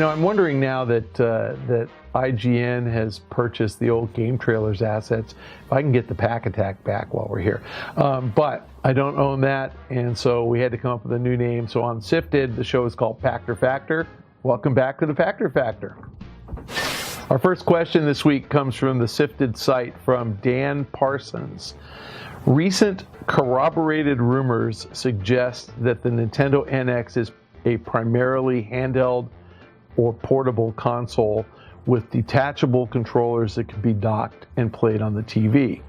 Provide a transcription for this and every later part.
I'm wondering now that that IGN has purchased the old Game Trailers assets, if I can get the Pack Attack back while we're here. But I don't own that, and so we had to come up with a new name. So on SIFTD, the show is called Pachter Factor. Welcome back to the Pachter Factor. Our first question this week comes from the SIFTD site from Dan Parsons. Recent corroborated rumors suggest that the Nintendo NX is a primarily handheld or portable console with detachable controllers that can be docked and played on the TV.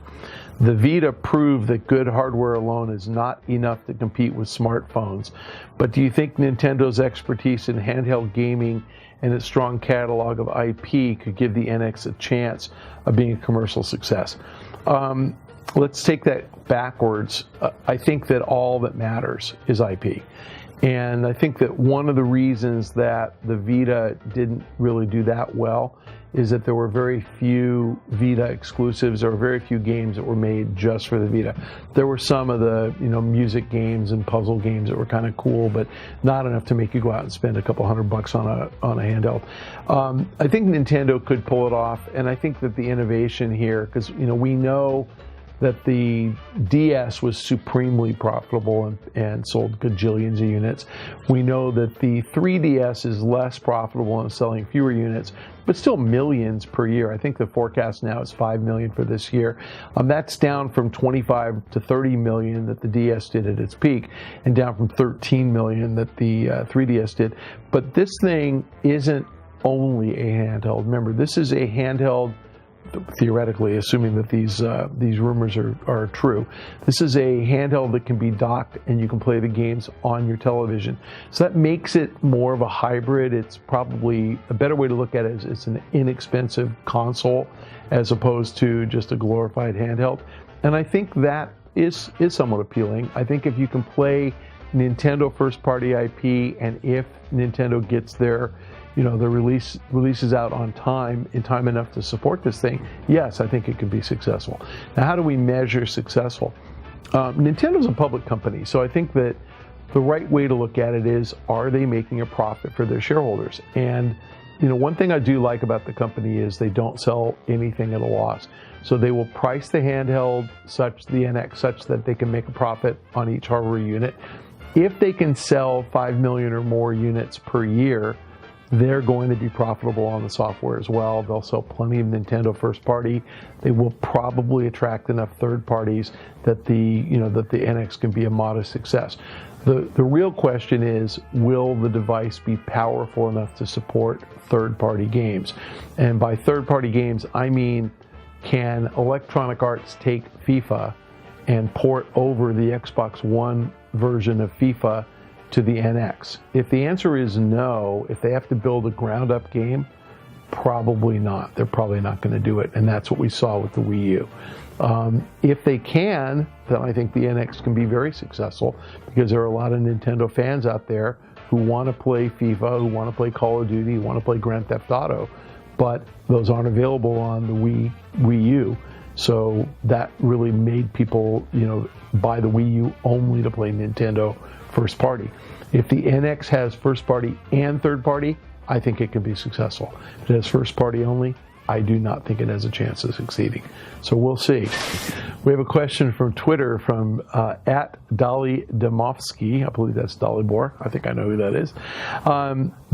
The Vita proved that good hardware alone is not enough to compete with smartphones. But do you think Nintendo's expertise in handheld gaming and its strong catalog of IP could give the NX a chance of being a commercial success? Let's take that backwards. I think that all that matters is IP. And I think that one of the reasons that the Vita didn't really do that well is that there were very few Vita exclusives. There were very few games that were made just for the Vita. There were some of the, music games and puzzle games that were kind of cool, but not enough to make you go out and spend a couple $100 on a handheld. I think Nintendo could pull it off, and I think that the innovation here, because we know that the DS was supremely profitable and sold gajillions of units. We know that the 3DS is less profitable and selling fewer units, but still millions per year. I think the forecast now is 5 million for this year. That's down from 25 to 30 million that the DS did at its peak, and down from 13 million that the 3DS did. But this thing isn't only a handheld. Remember, this is a handheld. Theoretically, assuming that these rumors are true, this is a handheld that can be docked and you can play the games on your television. So that makes it more of a hybrid. It's probably a better way to look at it is it's an inexpensive console as opposed to just a glorified handheld. And I think that is somewhat appealing. I think if you can play Nintendo first-party IP, and if Nintendo gets their releases out on time, in time enough to support this thing, yes, I think it could be successful. Now, how do we measure successful? Nintendo's a public company, so I think that the right way to look at it is, are they making a profit for their shareholders? And one thing I do like about the company is they don't sell anything at a loss. So they will price the handheld the NX such that they can make a profit on each hardware unit. If they can sell 5 million or more units per year, they're going to be profitable on the software as well. They'll sell plenty of Nintendo first party. They will probably attract enough third parties that the NX can be a modest success. The real question is, will the device be powerful enough to support third party games? And by third party games, I mean, can Electronic Arts take FIFA and port over the Xbox One version of FIFA to the NX? If the answer is no, if they have to build a ground up game, probably not. They're probably not going to do it, and that's what we saw with the Wii U. If they can, then I think the NX can be very successful, because there are a lot of Nintendo fans out there who want to play FIFA, who want to play Call of Duty, who want to play Grand Theft Auto, but those aren't available on the Wii U. So that really made people, buy the Wii U only to play Nintendo first party. If the NX has first party and third party, I think it can be successful. If it has first party only, I do not think it has a chance of succeeding. So we'll see. We have a question from Twitter from at Dolly Demovsky. I believe that's Dolly Bohr. I think I know who that is.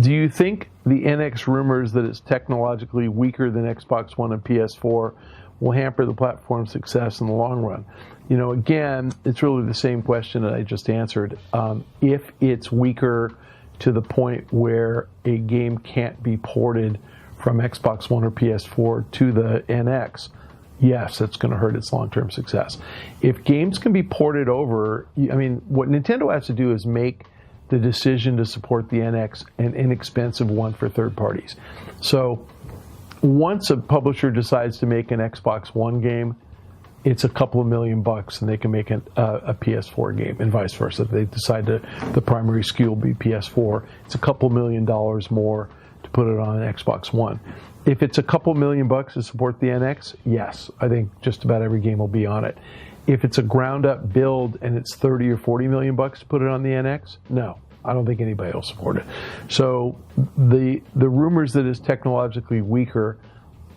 Do you think the NX rumors that it's technologically weaker than Xbox One and PS4 will hamper the platform's success in the long run? Again, it's really the same question that I just answered. If it's weaker to the point where a game can't be ported from Xbox One or PS4 to the NX, yes, it's going to hurt its long-term success. If games can be ported over, what Nintendo has to do is make the decision to support the NX an inexpensive one for third parties. So once a publisher decides to make an Xbox One game, it's a couple of $1 million and they can make a PS4 game, and vice versa. If they decide the primary SKU will be PS4, it's a couple $1 million more to put it on an Xbox One. If it's a couple $1 million to support the NX, yes, I think just about every game will be on it. If it's a ground up build and it's 30 or 40 million bucks to put it on the NX, no. I don't think anybody will support it. So the rumors that it's technologically weaker,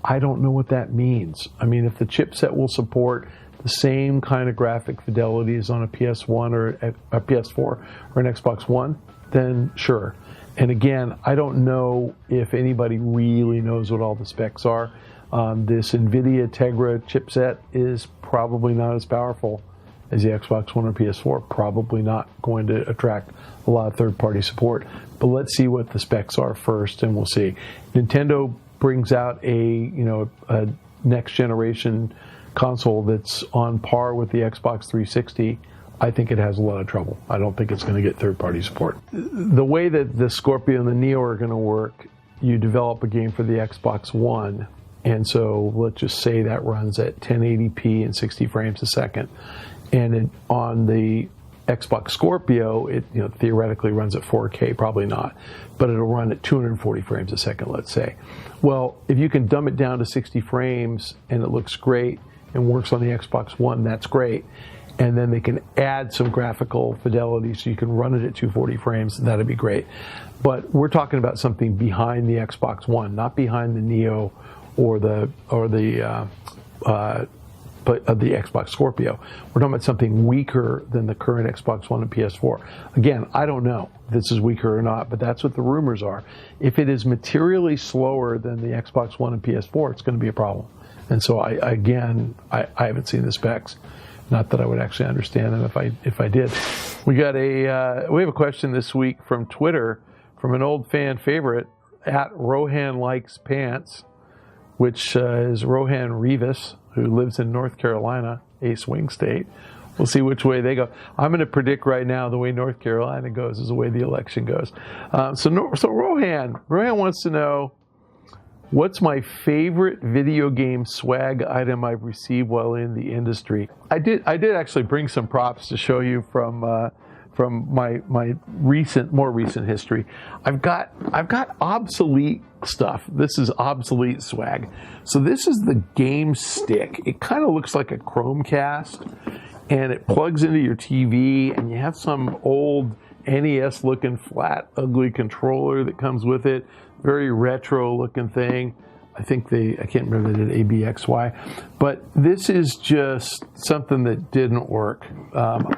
I don't know what that means. I mean, if the chipset will support the same kind of graphic fidelity as on a PS1 or a PS4 or an Xbox One, then sure. And again, I don't know if anybody really knows what all the specs are. This NVIDIA Tegra chipset is probably not as powerful as the Xbox One or PS4. Probably not going to attract a lot of third-party support. But let's see what the specs are first, and we'll see. Nintendo brings out a next generation console that's on par with the Xbox 360. I think it has a lot of trouble. I don't think it's going to get third-party support. The way that the Scorpio and the Neo are going to work, you develop a game for the Xbox One, and so let's just say that runs at 1080p and 60 frames a second. And on the Xbox Scorpio, it theoretically runs at 4K, probably not, but it'll run at 240 frames a second, let's say. Well, if you can dumb it down to 60 frames and it looks great and works on the Xbox One, that's great. And then they can add some graphical fidelity so you can run it at 240 frames. That'd be great. But we're talking about something behind the Xbox One, not behind the Neo or the Xbox Scorpio. We're talking about something weaker than the current Xbox One and PS4. Again, I don't know if this is weaker or not, but that's what the rumors are. If it is materially slower than the Xbox One and PS4, it's going to be a problem. And so I haven't seen the specs. Not that I would actually understand them if I did. We have a question this week from Twitter from an old fan favorite at Rohan Likes Pants, which is Rohan Rivas, who lives in North Carolina, a swing state. We'll see which way they go. I'm going to predict right now the way North Carolina goes is the way the election goes. So Rohan wants to know, what's my favorite video game swag item I've received while in the industry? I did actually bring some props to show you from my more recent history. I've got obsolete stuff. This is obsolete swag. So this is the game stick. It kind of looks like a Chromecast, and it plugs into your TV, and you have some old NES looking flat, ugly controller that comes with it. Very retro looking thing. I can't remember if they did ABXY, but this is just something that didn't work.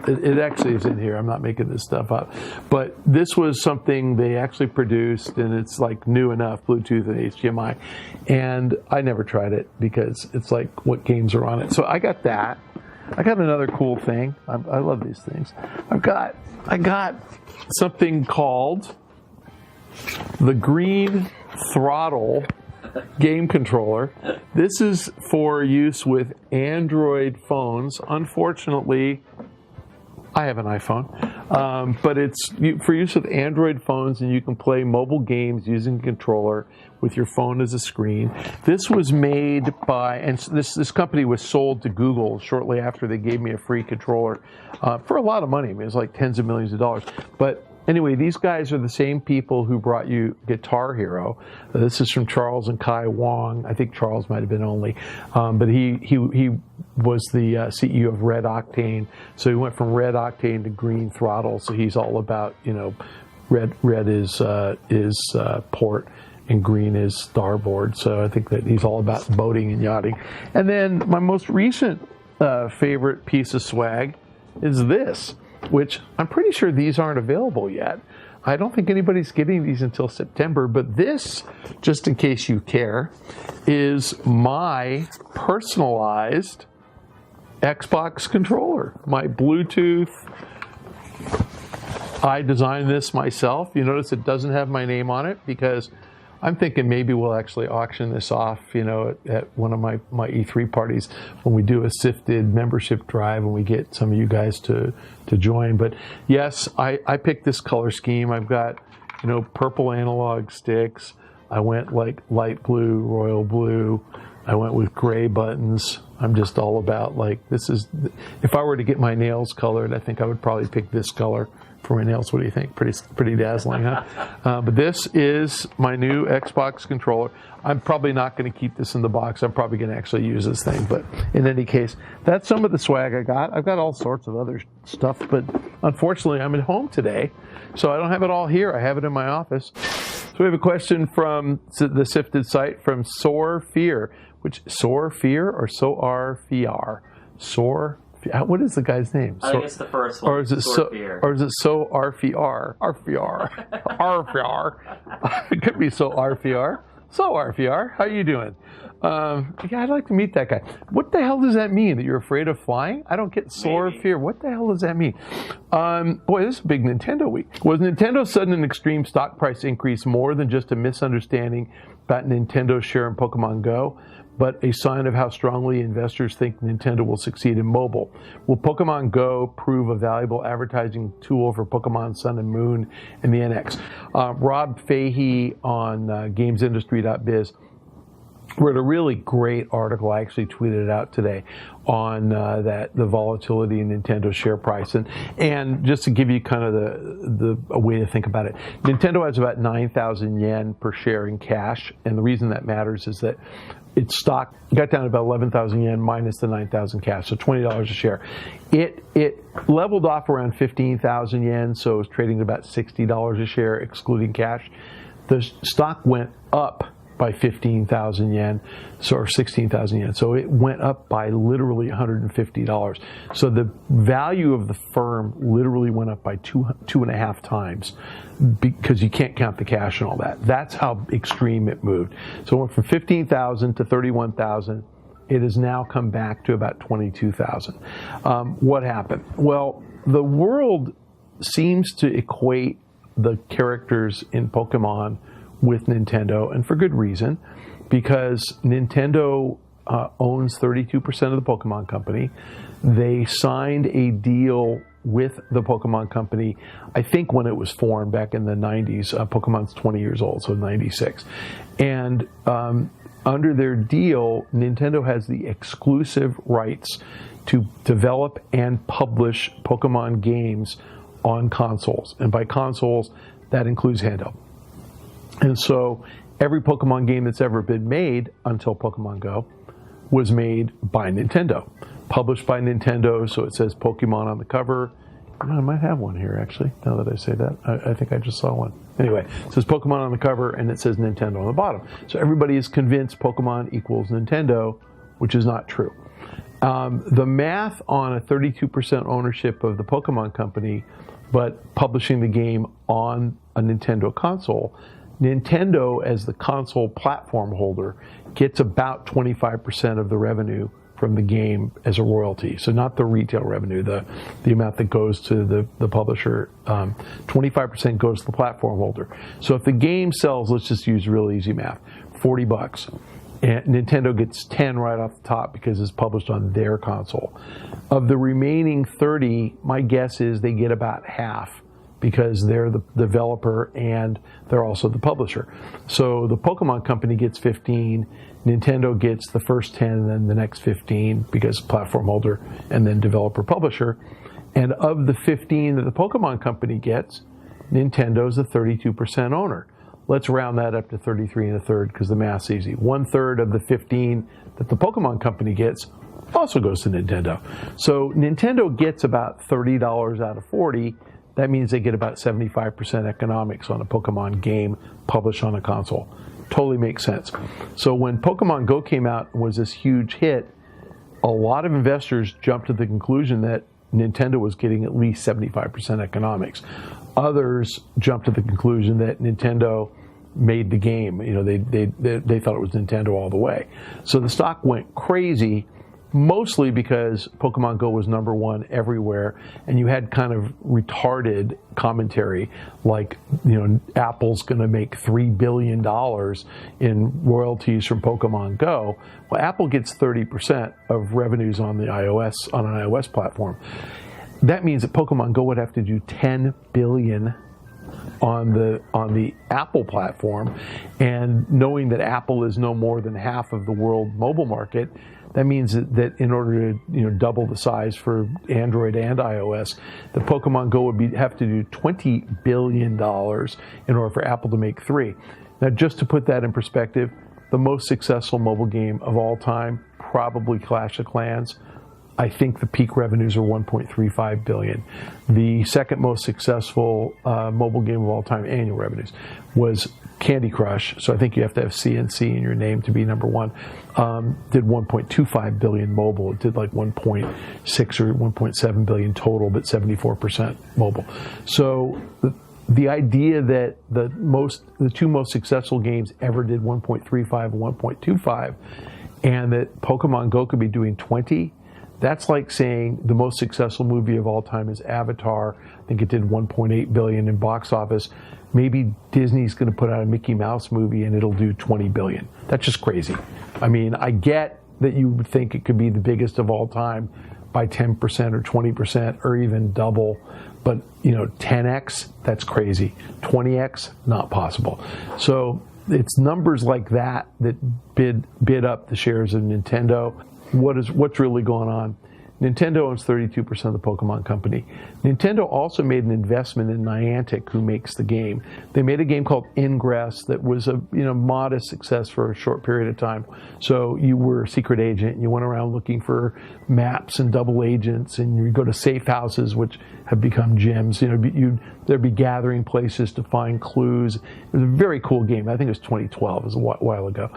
It actually is in here. I'm not making this stuff up, but this was something they actually produced, and it's like new enough, Bluetooth and HDMI, and I never tried it because it's like, what games are on it? So I got that. I got another cool thing. I love these things. I got something called the Green Throttle game controller. This is for use with Android phones. Unfortunately, I have an iPhone, but it's for use with Android phones, and you can play mobile games using a controller with your phone as a screen. This was made by, and this company was sold to Google shortly after they gave me a free controller for a lot of money. I mean, it was like tens of millions of dollars. But anyway, these guys are the same people who brought you Guitar Hero. This is from Charles and Kai Wong. I think Charles might have been only, but he was the CEO of Red Octane. So he went from Red Octane to Green Throttle. So he's all about, red is port and green is starboard. So I think that he's all about boating and yachting. And then my most recent favorite piece of swag is this, which I'm pretty sure these aren't available yet. I don't think anybody's getting these until September, but this, just in case you care, is my personalized Xbox controller, my Bluetooth. I designed this myself. You notice it doesn't have my name on it because I'm thinking maybe we'll actually auction this off, at one of my E3 parties when we do a SIFTD membership drive and we get some of you guys to join. But yes, I picked this color scheme. I've got, purple analog sticks. I went like light blue, royal blue. I went with gray buttons. I'm just all about if I were to get my nails colored, I think I would probably pick this color for my nails. What do you think? Pretty dazzling, huh? But this is my new Xbox controller. I'm probably not going to keep this in the box. I'm probably going to actually use this thing. But in any case, that's some of the swag I got. I've got all sorts of other stuff, but unfortunately, I'm at home today, so I don't have it all here. I have it in my office. So we have a question from the SIFTD site from Soar Fear, which Soar Fear or Soar Fear? Soar. What is the guy's name? I think it's the first one. Or is it so RFR? RFR. It could be so RFR. So RFR, how you doing? Yeah, I'd like to meet that guy. What the hell does that mean? That you're afraid of flying? I don't get sore fear. What the hell does that mean? Boy, this is a big Nintendo week. Was Nintendo's sudden and extreme stock price increase more than just a misunderstanding about Nintendo's share in Pokemon Go, but a sign of how strongly investors think Nintendo will succeed in mobile? Will Pokemon Go prove a valuable advertising tool for Pokemon Sun and Moon and the NX? Rob Fahey on gamesindustry.biz wrote a really great article. I actually tweeted it out today on the volatility in Nintendo's share price. And just to give you kind of a way to think about it, Nintendo has about 9,000 yen per share in cash. And the reason that matters is that its stock got down to about 11,000 yen minus the 9,000 cash, so $20 a share. It leveled off around 15,000 yen, so it was trading at about $60 a share, excluding cash. The stock went up by 15,000 yen, or 16,000 yen. So it went up by literally $150. So the value of the firm literally went up by two and a half times, because you can't count the cash and all that. That's how extreme it moved. So it went from 15,000 to 31,000. It has now come back to about 22,000. What happened? Well, the world seems to equate the characters in Pokemon with Nintendo, and for good reason, because Nintendo owns 32% of the Pokemon Company. They signed a deal with the Pokemon Company, I think when it was formed back in the 90s. Pokemon's 20 years old, so 96. And under their deal, Nintendo has the exclusive rights to develop and publish Pokemon games on consoles. And by consoles, that includes handheld. And so every Pokemon game that's ever been made until Pokemon Go was made by Nintendo, published by Nintendo. So it says Pokemon on the cover. I might have one here, actually, now that I say that. I think I just saw one. Anyway, it says Pokemon on the cover, and it says Nintendo on the bottom. So everybody is convinced Pokemon equals Nintendo, which is not true. The math on a 32% ownership of the Pokemon Company, but publishing the game on a Nintendo console, Nintendo, as the console platform holder, gets about 25% of the revenue from the game as a royalty. So not the retail revenue, the amount that goes to the publisher. 25% goes to the platform holder. So if the game sells, let's just use real easy math, $40, and Nintendo gets 10 right off the top because it's published on their console. Of the remaining 30, my guess is they get about half, because they're the developer and they're also the publisher. So the Pokemon Company gets 15, Nintendo gets the first 10, and then the next 15, because platform holder and then developer publisher. And of the 15 that the Pokemon Company gets, Nintendo's a 32% owner. Let's round that up to 33 1/3, because the math's easy. 1/3 of the 15 that the Pokemon Company gets also goes to Nintendo. So Nintendo gets about $30 out of 40. That means they get about 75% economics on a Pokemon game published on a console. Totally makes sense. So when Pokemon Go came out and was this huge hit, a lot of investors jumped to the conclusion that Nintendo was getting at least 75% economics. Others jumped to the conclusion that Nintendo made the game. You know, they thought it was Nintendo all the way. So the stock went crazy, mostly because Pokemon Go was #1 everywhere, and you had kind of retarded commentary like, you know, Apple's going to make $3 billion in royalties from Pokemon Go. Well, Apple gets 30% of revenues on an iOS platform. That means that Pokemon Go would have to do $10 billion on the Apple platform, and knowing that Apple is no more than half of the world mobile market, that means that in order to double the size for Android and iOS, the Pokemon Go would have to do $20 billion in order for Apple to make 3. Now, just to put that in perspective, the most successful mobile game of all time, probably Clash of Clans. I think the peak revenues are $1.35 billion. The second most successful mobile game of all time, annual revenues, was Candy Crush. So I think you have to have CNC in your name to be number one. Did $1.25 billion mobile. It did like 1.6 or 1.7 billion total, but 74% mobile. So the idea that the two most successful games ever did 1.35 and 1.25, and that Pokemon Go could be doing 20. That's like saying the most successful movie of all time is Avatar. I think it did 1.8 billion in box office. Maybe Disney's going to put out a Mickey Mouse movie and it'll do 20 billion. That's just crazy. I mean, I get that you would think it could be the biggest of all time by 10% or 20% or even double, but 10x, that's crazy. 20x, not possible. So it's numbers like that bid up the shares of Nintendo. What's really going on? Nintendo owns 32% of the Pokemon Company. Nintendo also made an investment in Niantic, who makes the game. They made a game called Ingress that was a modest success for a short period of time. So you were a secret agent, and you went around looking for maps and double agents, and you go to safe houses, which have become gyms. There'd be gathering places to find clues. It was a very cool game. I think it was 2012. It was a while ago.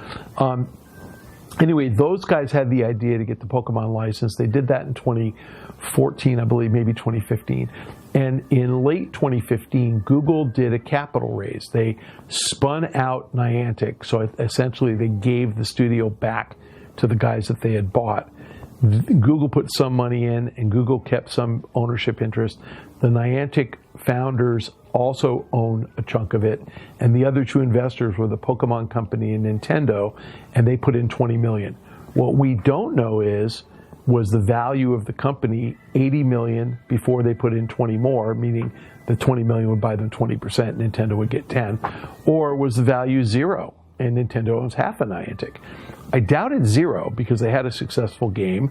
Anyway, those guys had the idea to get the Pokemon license. They did that in 2014, I believe, maybe 2015. And in late 2015, Google did a capital raise. They spun out Niantic. So essentially, they gave the studio back to the guys that they had bought. Google put some money in, and Google kept some ownership interest. The Niantic founders also own a chunk of it, and the other two investors were the Pokemon Company and Nintendo, and they put in $20 million. What we don't know was the value of the company $80 million before they put in 20 more, meaning the 20 million would buy them 20%, Nintendo would get 10, or was the value zero and Nintendo owns half of Niantic? I doubt it's zero because they had a successful game.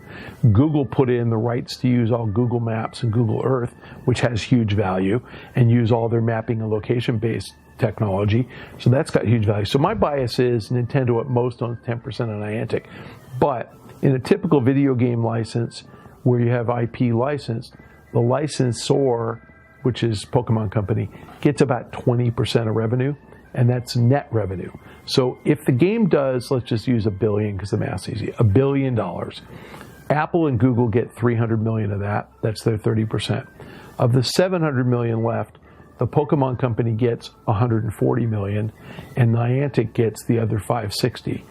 Google put in the rights to use all Google Maps and Google Earth, which has huge value, and use all their mapping and location-based technology. So that's got huge value. So my bias is Nintendo at most owns 10% of Niantic. But in a typical video game license where you have IP licensed, the licensor, which is Pokemon Company, gets about 20% of revenue, and that's net revenue. So if the game does, let's just use $1 billion because the math's easy, $1 billion. Apple and Google get 300 million of that. That's their 30%. Of the 700 million left, the Pokemon Company gets 140 million, and Niantic gets the other 560.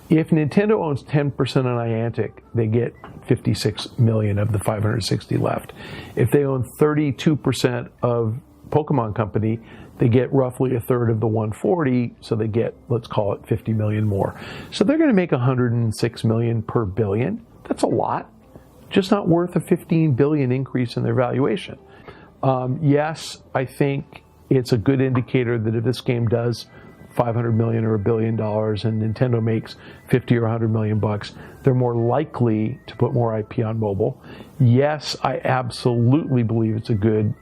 If Nintendo owns 10% of Niantic, they get 56 million of the 560 left. If they own 32% of Pokemon Company, they get roughly a third of the 140, so they get, let's call it 50 million more. So they're going to make 106 million per billion. That's a lot. Just not worth a 15 billion increase in their valuation. Yes, I think it's a good indicator that if this game does 500 million or $1 billion and Nintendo makes 50 or 100 million bucks, they're more likely to put more IP on mobile. Yes, I absolutely believe it's a good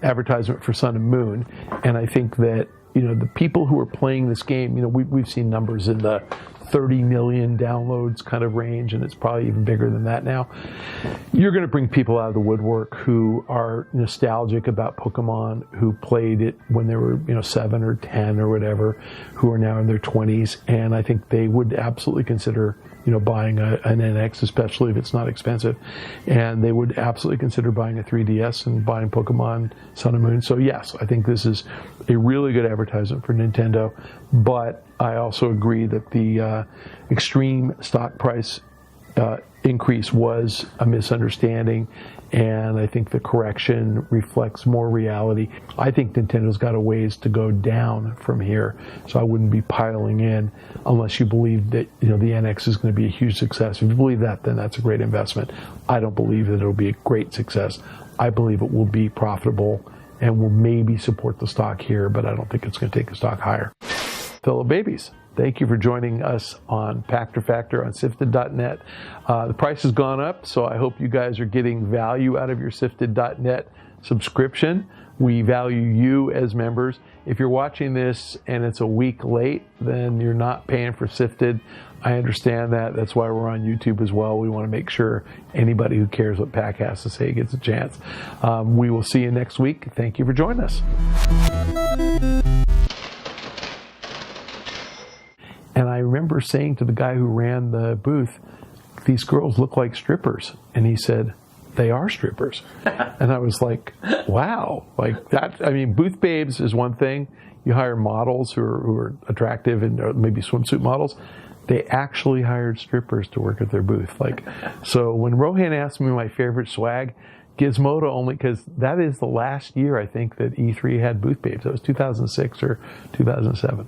advertisement for Sun and Moon, and I think that the people who are playing this game, we've seen numbers in the 30 million downloads kind of range, and it's probably even bigger than that now. You're going to bring people out of the woodwork who are nostalgic about Pokemon, who played it when they were 7 or 10 or whatever, who are now in their 20s, and I think they would absolutely consider buying an NX, especially if it's not expensive, and they would absolutely consider buying a 3DS and buying Pokemon Sun and Moon. So yes, I think this is a really good advertisement for Nintendo, but I also agree that the extreme stock price increase was a misunderstanding, and I think the correction reflects more reality. I think Nintendo's got a ways to go down from here, so I wouldn't be piling in unless you believe that the NX is going to be a huge success. If you believe that, then that's a great investment. I don't believe that it'll be a great success. I believe it will be profitable and will maybe support the stock here, but I don't think it's going to take the stock higher. Fellow babies, thank you for joining us on Pachter Factor on SIFTD.net. The price has gone up, so I hope you guys are getting value out of your SIFTD.net subscription. We value you as members. If you're watching this and it's a week late, then you're not paying for SIFTD. I understand that. That's why we're on YouTube as well. We want to make sure anybody who cares what Pach has to say gets a chance. We will see you next week. Thank you for joining us. And I remember saying to the guy who ran the booth, these girls look like strippers. And he said, they are strippers. And I was like, wow. Like that, I mean, booth babes is one thing. You hire models who are attractive and maybe swimsuit models. They actually hired strippers to work at their booth. Like, so when Rohan asked me my favorite swag, Gizmodo only, because that is the last year I think that E3 had booth babes. That was 2006 or 2007.